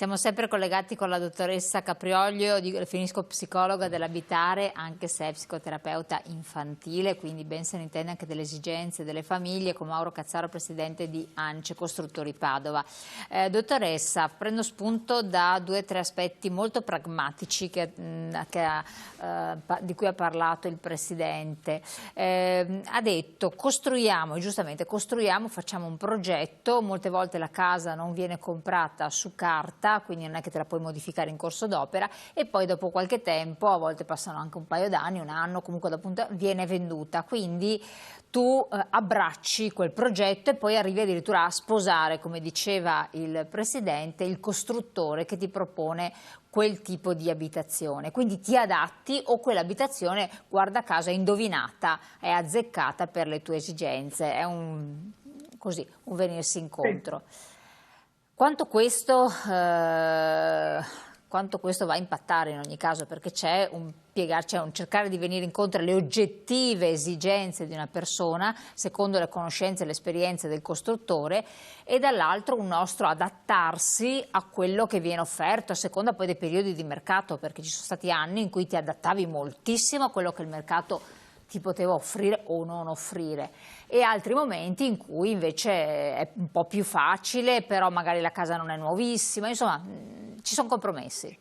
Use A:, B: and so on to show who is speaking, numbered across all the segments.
A: Siamo sempre collegati con la dottoressa Caprioglio, definisco psicologa dell'abitare, anche se è psicoterapeuta infantile, quindi ben se ne intende anche delle esigenze delle famiglie, con Mauro Cazzaro, presidente di ANCE Costruttori Padova. Dottoressa, prendo spunto da 2 o 3 aspetti molto pragmatici di cui ha parlato il presidente. Ha detto costruiamo, giustamente costruiamo, facciamo un progetto, molte volte la casa non viene comprata su carta, quindi non è che te la puoi modificare in corso d'opera, e poi dopo qualche tempo, a volte passano anche un paio d'anni, un anno, comunque dopo viene venduta, quindi tu abbracci quel progetto e poi arrivi addirittura a sposare, come diceva il presidente, il costruttore che ti propone quel tipo di abitazione, quindi ti adatti o quell'abitazione, guarda caso, è indovinata, è azzeccata per le tue esigenze, è un venirsi incontro. Quanto questo va a impattare in ogni caso, perché c'è un cercare di venire incontro alle oggettive esigenze di una persona, secondo le conoscenze e le esperienze del costruttore, e dall'altro un nostro adattarsi a quello che viene offerto, a seconda poi dei periodi di mercato, perché ci sono stati anni in cui ti adattavi moltissimo a quello che il mercato ti poteva offrire o non offrire, e altri momenti in cui invece è un po' più facile, però magari la casa non è nuovissima, insomma ci sono compromessi.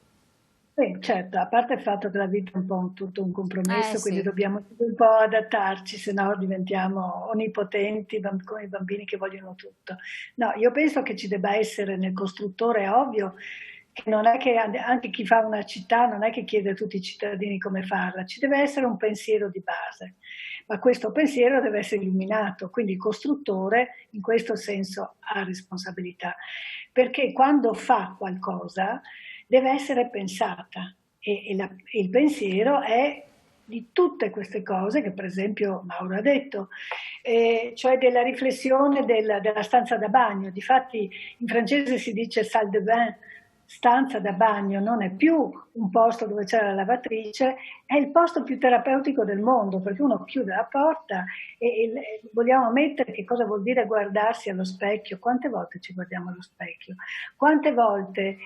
B: Certo, a parte il fatto che la vita è un po' tutto un compromesso, quindi
A: Sì.
B: dobbiamo un po' adattarci, se no diventiamo onnipotenti come i bambini che vogliono tutto. No, io penso che ci debba essere nel costruttore, è ovvio, che non è che anche chi fa una città non è che chiede a tutti i cittadini come farla, ci deve essere un pensiero di base, ma questo pensiero deve essere illuminato, quindi il costruttore in questo senso ha responsabilità, perché quando fa qualcosa deve essere pensata e il pensiero è di tutte queste cose che per esempio Mauro ha detto, cioè della riflessione della stanza da bagno. Difatti in francese si dice salle de bain, stanza da bagno, non è più un posto dove c'è la lavatrice, è il posto più terapeutico del mondo, perché uno chiude la porta e vogliamo ammettere che cosa vuol dire guardarsi allo specchio. Quante volte ci guardiamo allo specchio? Quante volte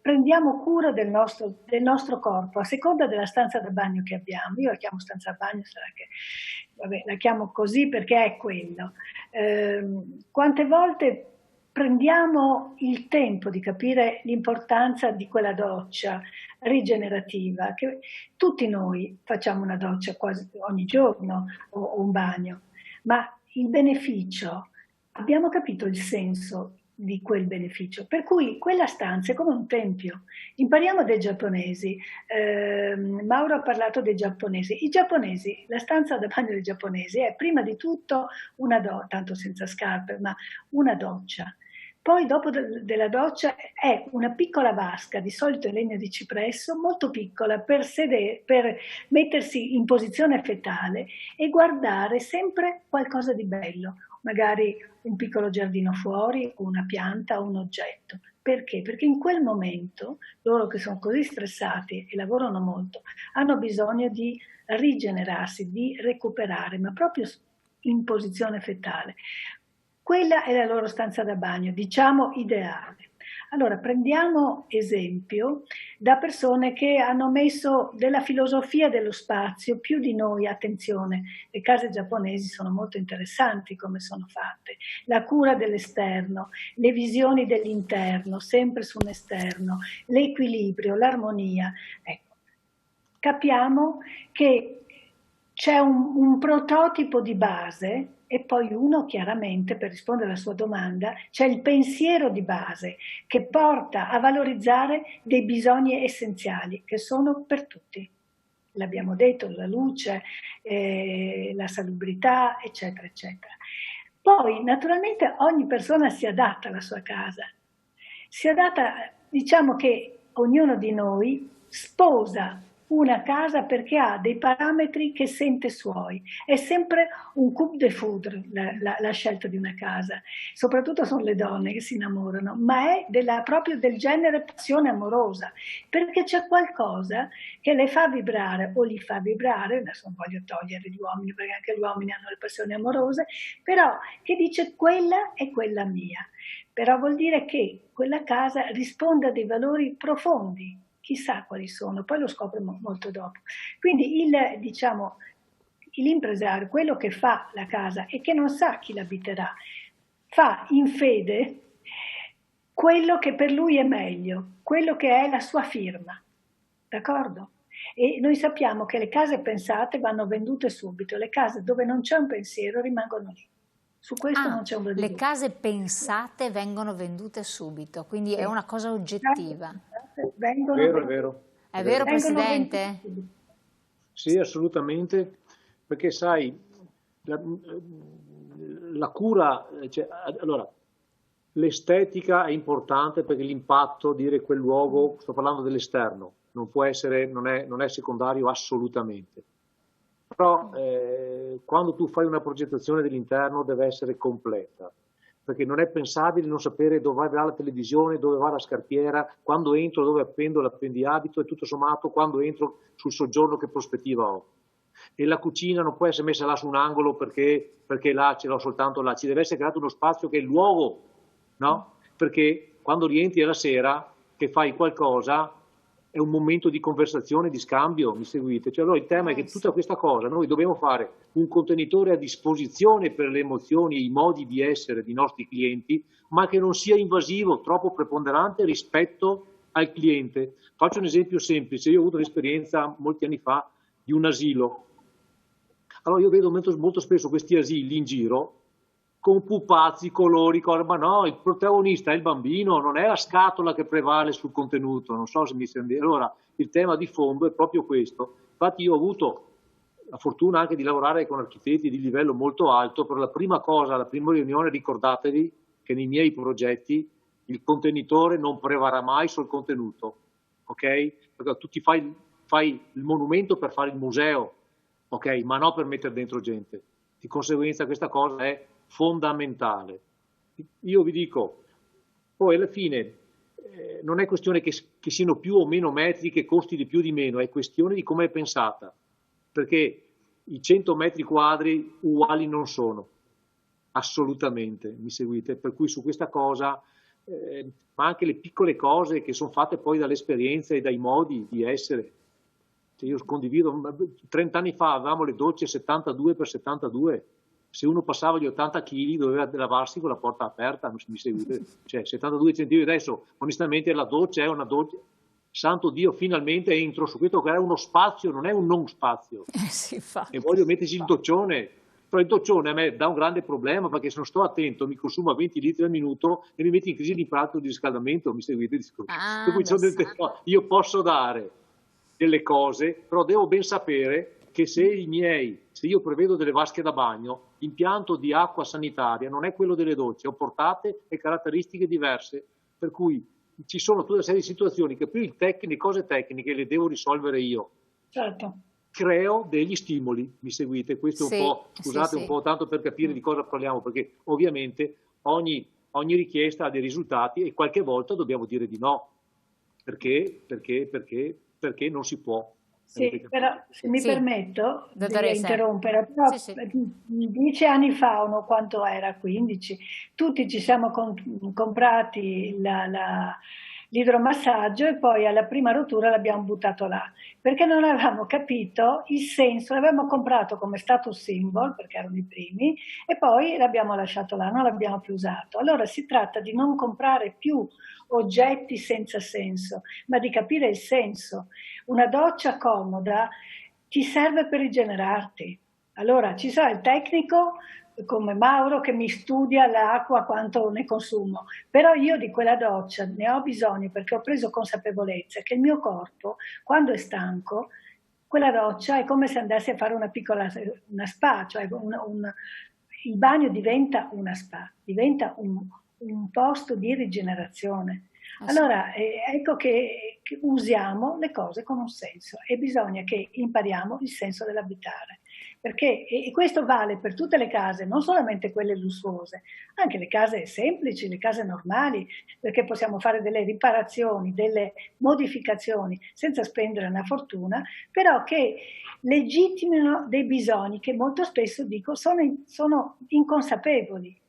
B: prendiamo cura del nostro corpo a seconda della stanza da bagno che abbiamo. Io la chiamo stanza da bagno, sarà che la chiamo così perché è quello. Quante volte prendiamo il tempo di capire l'importanza di quella doccia rigenerativa, che tutti noi facciamo una doccia quasi ogni giorno o un bagno, ma il beneficio, abbiamo capito il senso di quel beneficio, per cui quella stanza è come un tempio. Impariamo dai giapponesi, Mauro ha parlato dei giapponesi, i giapponesi, la stanza da bagno dei giapponesi è prima di tutto una doccia, tanto senza scarpe, ma una doccia. Poi dopo della doccia è una piccola vasca, di solito in legno di cipresso, molto piccola, per mettersi in posizione fetale e guardare sempre qualcosa di bello, magari un piccolo giardino fuori, una pianta o un oggetto. Perché? Perché in quel momento loro che sono così stressati e lavorano molto hanno bisogno di rigenerarsi, di recuperare, ma proprio in posizione fetale. Quella è la loro stanza da bagno, diciamo ideale. Allora prendiamo esempio da persone che hanno messo della filosofia dello spazio più di noi, attenzione, le case giapponesi sono molto interessanti come sono fatte, la cura dell'esterno, le visioni dell'interno, sempre su un esterno, l'equilibrio, l'armonia. Ecco, capiamo che c'è un prototipo di base e poi uno chiaramente, per rispondere alla sua domanda, c'è il pensiero di base che porta a valorizzare dei bisogni essenziali che sono per tutti. L'abbiamo detto, la luce, la salubrità, eccetera, eccetera. Poi naturalmente ogni persona si adatta alla sua casa, si adatta, diciamo che ognuno di noi sposa una casa perché ha dei parametri che sente suoi. È sempre un coup de foudre la scelta di una casa, soprattutto sono le donne che si innamorano, ma è proprio del genere passione amorosa, perché c'è qualcosa che le fa vibrare o li fa vibrare, adesso non voglio togliere gli uomini perché anche gli uomini hanno le passioni amorose, però che dice quella è quella mia. Però vuol dire che quella casa risponde a dei valori profondi, chissà quali sono, poi lo scopre molto dopo. Quindi diciamo, l'impresario, quello che fa la casa e che non sa chi l'abiterà, fa in fede quello che per lui è meglio, quello che è la sua firma, d'accordo? E noi sappiamo che le case pensate vanno vendute subito, le case dove non c'è un pensiero rimangono lì. Su questo non c'è un
A: Le case pensate vengono vendute subito, quindi è una cosa oggettiva.
C: Vero, è vero.
A: È vero, Presidente?
C: Sì, assolutamente, perché sai, la cura, cioè, allora, l'estetica è importante perché l'impatto, dire quel luogo, sto parlando dell'esterno, non può essere, non è secondario assolutamente. Però quando tu fai una progettazione dell'interno deve essere completa, perché non è pensabile non sapere dove va la televisione, dove va la scarpiera, quando entro, dove appendo l'appendiabito e tutto sommato quando entro sul soggiorno che prospettiva ho. E la cucina non può essere messa là su un angolo perché là ce l'ho soltanto là, ci deve essere creato uno spazio che è il luogo, no? Perché quando rientri alla sera che fai qualcosa è un momento di conversazione, di scambio, mi seguite? Cioè, allora il tema è che tutta questa cosa noi dobbiamo fare un contenitore a disposizione per le emozioni e i modi di essere dei nostri clienti, ma che non sia invasivo, troppo preponderante rispetto al cliente. Faccio un esempio semplice, io ho avuto un'esperienza molti anni fa di un asilo. Allora io vedo molto spesso questi asili in giro con pupazzi, colori, ma no, il protagonista è il bambino, non è la scatola che prevale sul contenuto, non so se mi sembra. Allora, il tema di fondo è proprio questo. Infatti io ho avuto la fortuna anche di lavorare con architetti di livello molto alto, per la prima cosa, la prima riunione, ricordatevi che nei miei progetti il contenitore non prevarrà mai sul contenuto, ok? Perché tu fai il monumento per fare il museo, ok? Ma non per mettere dentro gente. Di conseguenza questa cosa è fondamentale. Io vi dico, poi alla fine non è questione che siano più o meno metri, che costi di più o di meno, è questione di come è pensata, perché i 100 metri quadri uguali non sono, assolutamente, mi seguite? Per cui su questa cosa, ma anche le piccole cose che sono fatte poi dall'esperienza e dai modi di essere. Cioè io condivido, 30 anni fa avevamo le docce 72 per 72, se uno passava gli 80 kg doveva lavarsi con la porta aperta, non mi seguite? Cioè 72 centimetri, adesso onestamente la doccia è una doccia, santo Dio, finalmente entro su questo che è uno spazio, non è un non spazio.
A: Sì,
C: e voglio metterci il doccione, però il doccione a me dà un grande problema perché se non sto attento mi consuma 20 litri al minuto e mi mette in crisi di impatto di riscaldamento, mi seguite? Per cui io posso dare delle cose, però devo ben sapere che se io prevedo delle vasche da bagno, l'impianto di acqua sanitaria non è quello delle docce, ho portate e caratteristiche diverse, per cui ci sono tutta una serie di situazioni che più le cose tecniche le devo risolvere io.
B: Certo.
C: Creo degli stimoli, mi seguite? Questo è un po', scusate, un po' tanto per capire di cosa parliamo, perché ovviamente ogni richiesta ha dei risultati e qualche volta dobbiamo dire di no, perché non si può.
B: Sì, però se mi permetto di interrompere, però 10 anni fa, o no, quanto era, 15, tutti ci siamo comprati l'idromassaggio e poi alla prima rottura l'abbiamo buttato là, perché non avevamo capito il senso, l'avevamo comprato come status symbol, perché erano i primi, e poi l'abbiamo lasciato là, non l'abbiamo più usato. Allora si tratta di non comprare più oggetti senza senso, ma di capire il senso. Una doccia comoda ti serve per rigenerarti. Allora ci sarà il tecnico come Mauro che mi studia l'acqua quanto ne consumo, però io di quella doccia ne ho bisogno perché ho preso consapevolezza che il mio corpo, quando è stanco, quella doccia è come se andassi a fare una spa, cioè il bagno diventa una spa, diventa un posto di rigenerazione. Allora ecco che che usiamo le cose con un senso e bisogna che impariamo il senso dell'abitare. Perché, e questo vale per tutte le case, non solamente quelle lussuose, anche le case semplici, le case normali, perché possiamo fare delle riparazioni, delle modificazioni senza spendere una fortuna, però che legittimino dei bisogni che molto spesso, dico, sono inconsapevoli.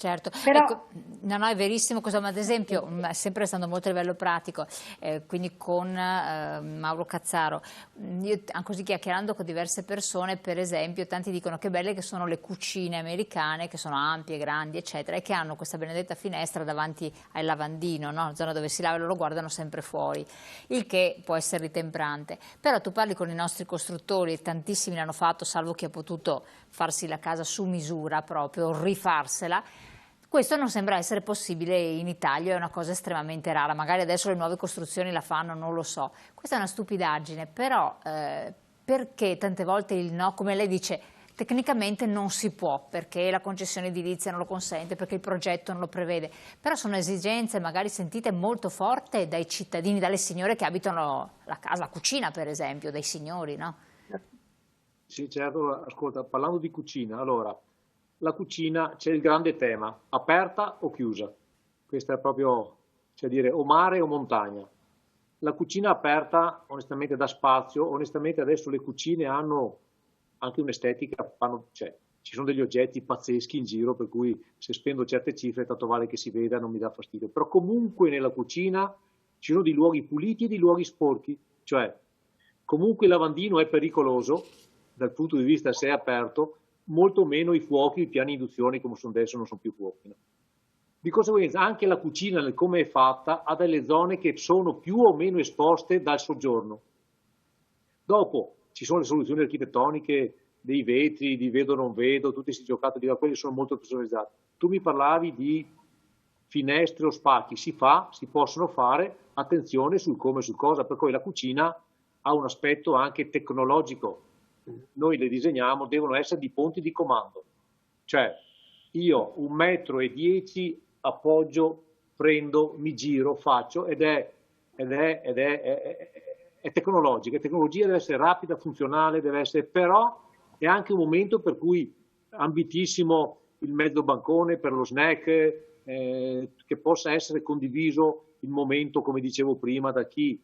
A: Certo,
B: Però,
A: ecco, no, è verissimo cosa, ma ad esempio, sempre stando molto a livello pratico, quindi con Mauro Cazzaro, io così chiacchierando con diverse persone, per esempio, tanti dicono che belle che sono le cucine americane, che sono ampie, grandi, eccetera, e che hanno questa benedetta finestra davanti al lavandino, no? La zona dove si lava e loro guardano sempre fuori, il che può essere ritemprante. Però tu parli con i nostri costruttori, e tantissimi l'hanno fatto, salvo chi ha potuto farsi la casa su misura proprio, rifarsela. Questo non sembra essere possibile in Italia, è una cosa estremamente rara, magari adesso le nuove costruzioni la fanno, non lo so. Questa è una stupidaggine, però perché tante volte il no, come lei dice, tecnicamente non si può, perché la concessione edilizia non lo consente, perché il progetto non lo prevede, però sono esigenze magari sentite molto forte dai cittadini, dalle signore che abitano la casa, la cucina per esempio, dai signori, no?
C: Sì, certo, ascolta, parlando di cucina, allora, la cucina c'è il grande tema, aperta o chiusa? Questo è proprio, cioè dire, o mare o montagna. La cucina aperta, onestamente, dà spazio, onestamente adesso le cucine hanno anche un'estetica, cioè, ci sono degli oggetti pazzeschi in giro, per cui se spendo certe cifre, tanto vale che si veda, non mi dà fastidio. Però comunque nella cucina ci sono dei luoghi puliti e dei luoghi sporchi, cioè comunque il lavandino è pericoloso dal punto di vista se è aperto, molto meno i fuochi, i piani di induzione come sono adesso non sono più fuochi. No? Di conseguenza anche la cucina, nel come è fatta, ha delle zone che sono più o meno esposte dal soggiorno. Dopo ci sono le soluzioni architettoniche dei vetri, di vedo non vedo, tutti questi giocattoli, quelli sono molto personalizzati. Tu mi parlavi di finestre o spacchi, si possono fare, attenzione sul come e sul cosa, per cui la cucina ha un aspetto anche tecnologico. Noi le disegniamo, devono essere di ponti di comando, cioè io 1,10 m appoggio, prendo, mi giro, faccio ed è tecnologica. La tecnologia deve essere rapida, funzionale, deve essere, però è anche un momento per cui ambitissimo il mezzo bancone per lo snack, che possa essere condiviso il momento, come dicevo prima, da chi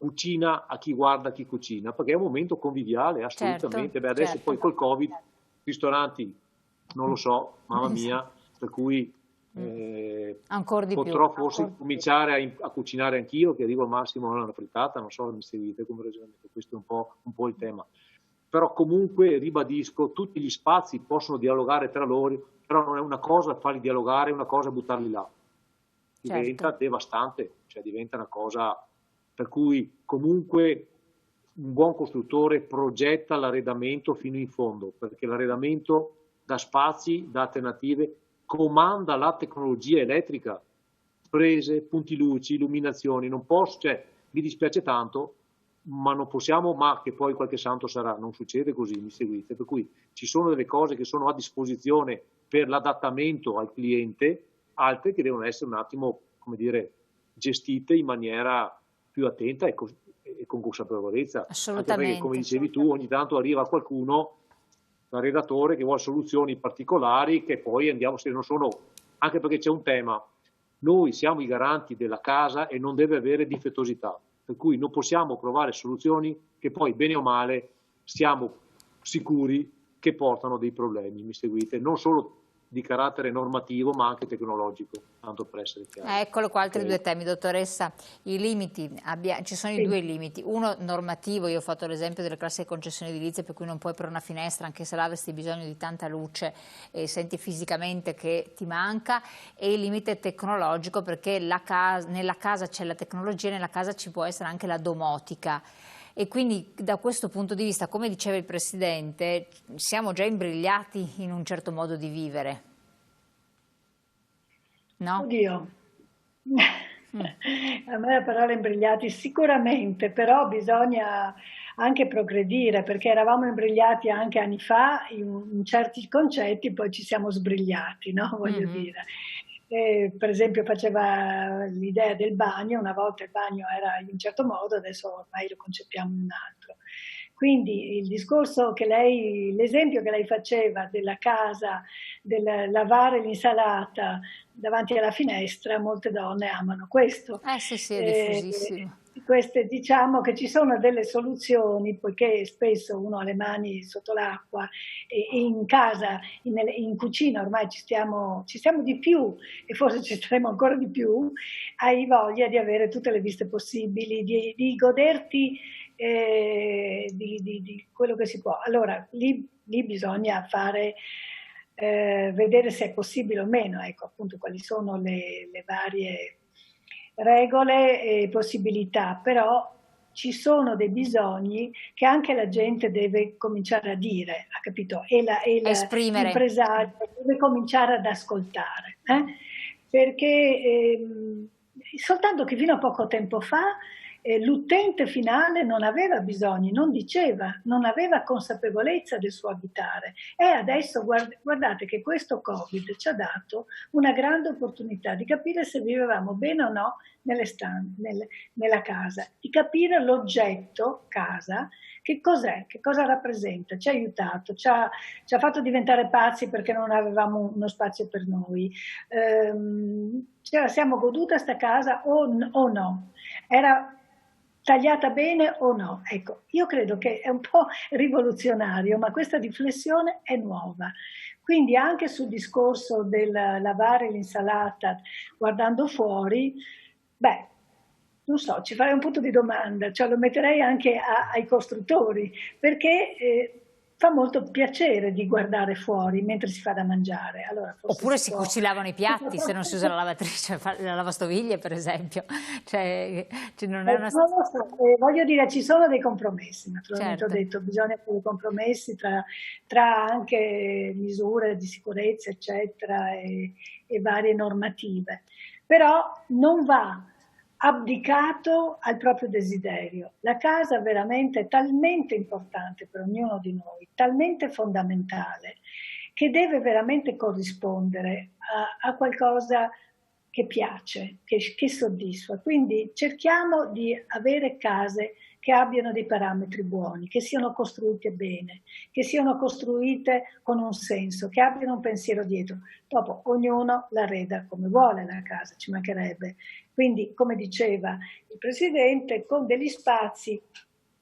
C: cucina a chi guarda chi cucina, perché è un momento conviviale, assolutamente.
A: Certo,
C: Adesso
A: certo.
C: poi col Covid, ristoranti, non lo so, mamma mia, per cui
A: Ancora di
C: potrò
A: più.
C: forse cominciare a cucinare anch'io, che arrivo al massimo a una frittata, non so, mi seguite come ragionamento, questo è un po' il tema. Però comunque ribadisco, tutti gli spazi possono dialogare tra loro, però non è una cosa farli dialogare, è una cosa buttarli là. Diventa devastante, cioè diventa una cosa per cui comunque un buon costruttore progetta l'arredamento fino in fondo, perché l'arredamento dà spazi, dà alternative, comanda la tecnologia elettrica, prese, punti luci, illuminazioni, non posso, cioè mi dispiace tanto, ma non possiamo, ma che poi qualche santo sarà, non succede così, mi seguite, per cui ci sono delle cose che sono a disposizione per l'adattamento al cliente, altre che devono essere un attimo, come dire, gestite in maniera più attenta e con consapevolezza.
A: Assolutamente.
C: Anche perché, come dicevi tu, ogni tanto arriva qualcuno, un redattore, che vuole soluzioni particolari che poi andiamo, se non sono, anche perché c'è un tema, noi siamo i garanti della casa e non deve avere difettosità, per cui non possiamo provare soluzioni che poi, bene o male, siamo sicuri che portano dei problemi, mi seguite? Non solo di carattere normativo ma anche tecnologico, tanto per essere chiaro.
A: Eccolo qua, altri due temi, dottoressa. I limiti, ci sono i due limiti, uno normativo, io ho fatto l'esempio delle classiche concessioni edilizie per cui non puoi aprire una finestra anche se là avresti bisogno di tanta luce e senti fisicamente che ti manca, e il limite tecnologico perché nella casa c'è la tecnologia, nella casa ci può essere anche la domotica. E quindi da questo punto di vista, come diceva il Presidente, siamo già imbrigliati in un certo modo di vivere, no?
B: Oddio, a me la parola imbrigliati sicuramente, però bisogna anche progredire, perché eravamo imbrigliati anche anni fa in certi concetti, poi ci siamo sbrigliati, no? Voglio dire. per esempio faceva l'idea del bagno, una volta il bagno era in un certo modo, adesso ormai lo concepiamo in un altro. Quindi il discorso che lei, l'esempio che lei faceva della casa, del lavare l'insalata davanti alla finestra, molte donne amano questo.
A: Sì, sì, è
B: Eh,
A: diffusissimo.
B: diciamo che ci sono delle soluzioni, poiché spesso uno ha le mani sotto l'acqua e in casa, in cucina ormai ci stiamo di più e forse ci staremo ancora di più, hai voglia di avere tutte le viste possibili, di goderti di quello che si può. Allora, lì bisogna fare, vedere se è possibile o meno, ecco appunto quali sono le varie regole e possibilità, però ci sono dei bisogni che anche la gente deve cominciare a dire, ha capito? E
A: Esprimere.
B: l'impresario deve cominciare ad ascoltare, perché soltanto che fino a poco tempo fa l'utente finale non aveva bisogni, non diceva, non aveva consapevolezza del suo abitare. E adesso guardate che questo Covid ci ha dato una grande opportunità di capire se vivevamo bene o no nella casa, di capire l'oggetto casa, che cos'è, che cosa rappresenta, ci ha aiutato, ci ha fatto diventare pazzi perché non avevamo uno spazio per noi, ce la siamo goduta sta casa o no, era tagliata bene o no? Ecco, io credo che è un po' rivoluzionario, ma questa riflessione è nuova. Quindi anche sul discorso del lavare l'insalata guardando fuori, beh, non so, ci farei un punto di domanda, cioè lo metterei anche ai costruttori, perché fa molto piacere di guardare fuori mentre si fa da mangiare. Allora, forse
A: Oppure
B: si può...
A: si lavano i piatti se non si usa la lavatrice, la lavastoviglie per esempio. Cioè, non è una...
B: Non lo so, voglio dire, ci sono dei compromessi, naturalmente ho
A: Certo.
B: detto, bisogna fare compromessi tra anche misure di sicurezza, eccetera, e varie normative. Però non va abdicato al proprio desiderio. La casa veramente è talmente importante per ognuno di noi, talmente fondamentale, che deve veramente corrispondere a qualcosa che piace, che soddisfa. Quindi cerchiamo di avere case che abbiano dei parametri buoni, che siano costruite bene, che siano costruite con un senso, che abbiano un pensiero dietro. Dopo ognuno la arreda come vuole la casa, ci mancherebbe. Quindi, come diceva il Presidente, con degli spazi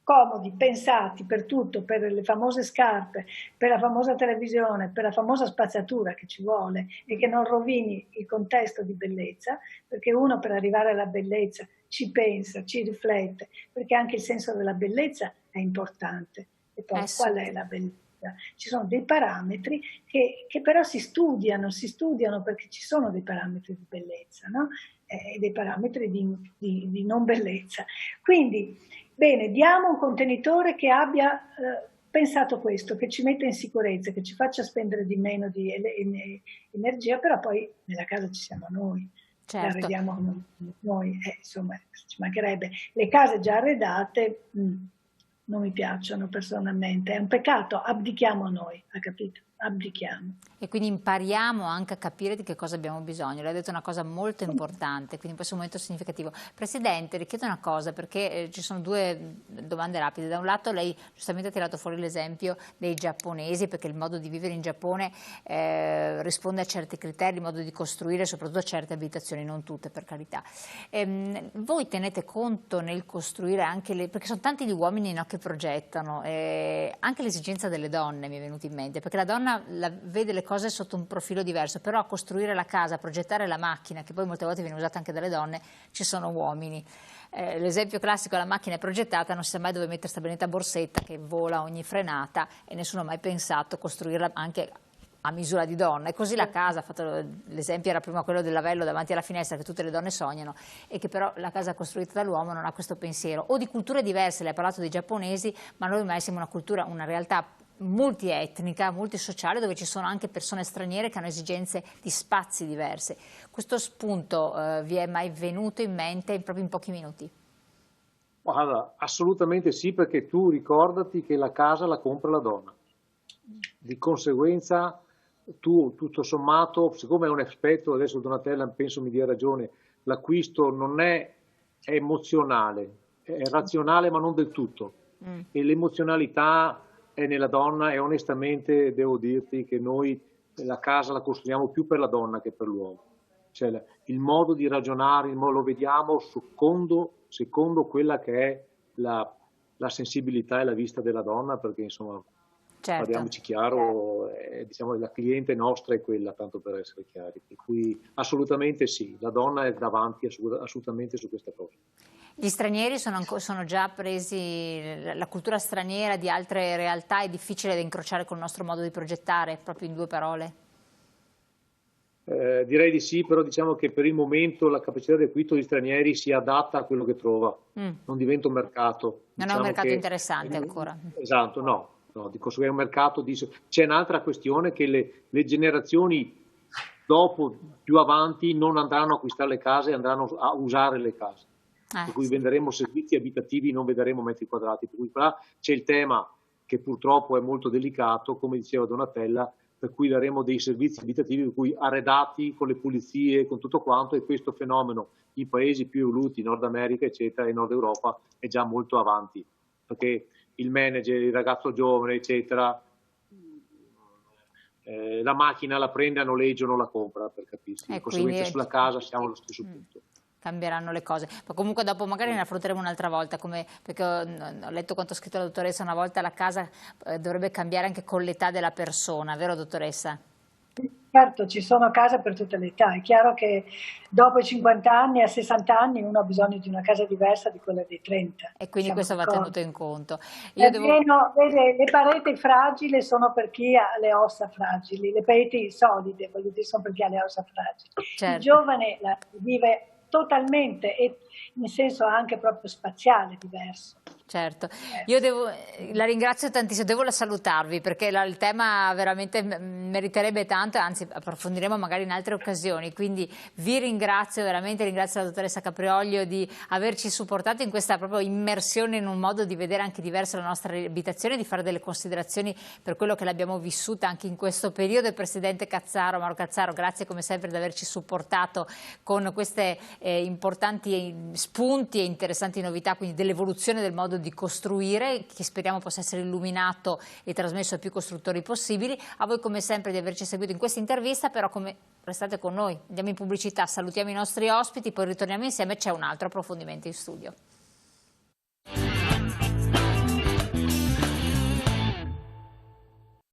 B: comodi, pensati per tutto, per le famose scarpe, per la famosa televisione, per la famosa spazzatura che ci vuole e che non rovini il contesto di bellezza, perché uno per arrivare alla bellezza ci pensa, ci riflette, perché anche il senso della bellezza è importante. E poi qual è la bellezza? Ci sono dei parametri che però si studiano perché ci sono dei parametri di bellezza, no? E dei parametri di non bellezza. Quindi, bene, diamo un contenitore che abbia pensato questo, che ci metta in sicurezza, che ci faccia spendere di meno di energia, però poi nella casa ci siamo noi, la
A: Certo.
B: arrediamo come noi, insomma, ci mancherebbe. Le case già arredate non mi piacciono personalmente, è un peccato, abdichiamo noi, ha capito? Abdichiamo.
A: E quindi impariamo anche a capire di che cosa abbiamo bisogno. Lei ha detto una cosa molto importante, quindi in questo momento significativo. Presidente, le chiedo una cosa, perché ci sono due domande rapide. Da un lato lei giustamente ha tirato fuori l'esempio dei giapponesi, perché il modo di vivere in Giappone risponde a certi criteri, il modo di costruire soprattutto a certe abitazioni, non tutte per carità. Voi tenete conto nel costruire anche perché sono tanti gli uomini, no, che progettano, anche l'esigenza delle donne mi è venuta in mente, perché la donna vede le cose sotto un profilo diverso, però a costruire la casa, a progettare la macchina, che poi molte volte viene usata anche dalle donne, ci sono uomini. L'esempio classico, la macchina è progettata, non si sa mai dove mettere sta benedetta borsetta che vola a ogni frenata e nessuno ha mai pensato a costruirla anche a misura di donna. E così la casa, l'esempio era prima quello del lavello davanti alla finestra che tutte le donne sognano, e che però la casa costruita dall'uomo non ha questo pensiero. O di culture diverse, lei ha parlato dei giapponesi, ma noi ormai siamo una cultura, una realtà multietnica, multisociale, dove ci sono anche persone straniere che hanno esigenze di spazi diverse. Questo spunto vi è mai venuto in mente proprio in pochi minuti?
C: Guarda, assolutamente sì, perché tu ricordati che la casa la compra la donna. Di conseguenza tu tutto sommato, siccome è un esperto, adesso Donatella penso mi dia ragione, l'acquisto non è emozionale, è razionale ma non del tutto. E l'emozionalità è nella donna, e onestamente devo dirti che noi la casa la costruiamo più per la donna che per l'uomo. Cioè, il modo di ragionare, lo vediamo secondo quella che è la sensibilità e la vista della donna, perché insomma,
A: certo,
C: parliamoci chiaro, diciamo, la cliente nostra è quella, tanto per essere chiari. Per cui assolutamente sì, la donna è davanti assolutamente su questa cosa.
A: Gli stranieri sono già presi, la cultura straniera di altre realtà è difficile da incrociare col nostro modo di progettare, proprio in 2 parole?
C: Direi di sì, però diciamo che per il momento la capacità di acquisto degli stranieri si adatta a quello che trova, non diventa un mercato.
A: Non è un mercato interessante ancora.
C: Esatto, no, dico che è un mercato c'è un'altra questione, che le generazioni dopo, più avanti, non andranno a acquistare le case, andranno a usare le case. Per cui venderemo servizi abitativi, non vedremo metri quadrati. Per cui c'è il tema che purtroppo è molto delicato, come diceva Donatella, per cui daremo dei servizi abitativi per cui arredati con le pulizie, con tutto quanto, e questo fenomeno in paesi più evoluti, Nord America eccetera e Nord Europa, è già molto avanti, perché il manager, il ragazzo giovane eccetera, la macchina la prende a noleggio, non la compra, per capirsi. Conseguentemente sulla casa siamo allo stesso punto.
A: Cambieranno le cose, ma comunque dopo magari ne affronteremo un'altra volta, perché ho letto quanto ha scritto la dottoressa, una volta la casa dovrebbe cambiare anche con l'età della persona, vero dottoressa?
B: Certo, ci sono case per tutte le età, è chiaro che dopo i 50 anni, a 60 anni uno ha bisogno di una casa diversa di quella dei 30.
A: E quindi questo va tenuto in conto.
B: Vede, le pareti fragili sono per chi ha le ossa fragili, le pareti solide, voglio dire, sono per chi ha le ossa fragili.
A: Certo.
B: Il giovane vive totalmente, e in senso anche proprio spaziale, diverso.
A: Certo, io la ringrazio tantissimo, devo salutarvi perché il tema veramente meriterebbe tanto, anzi approfondiremo magari in altre occasioni, quindi vi ringrazio veramente, ringrazio la dottoressa Caprioglio di averci supportato in questa proprio immersione in un modo di vedere anche diverso la nostra abitazione, di fare delle considerazioni per quello che l'abbiamo vissuta anche in questo periodo. Il presidente Mauro Cazzaro, grazie come sempre di averci supportato con queste importanti spunti e interessanti novità, quindi dell'evoluzione del modo di costruire, che speriamo possa essere illuminato e trasmesso ai più costruttori possibili. A voi come sempre di averci seguito in questa intervista, però restate con noi, andiamo in pubblicità, salutiamo i nostri ospiti, poi ritorniamo insieme, c'è un altro approfondimento in studio.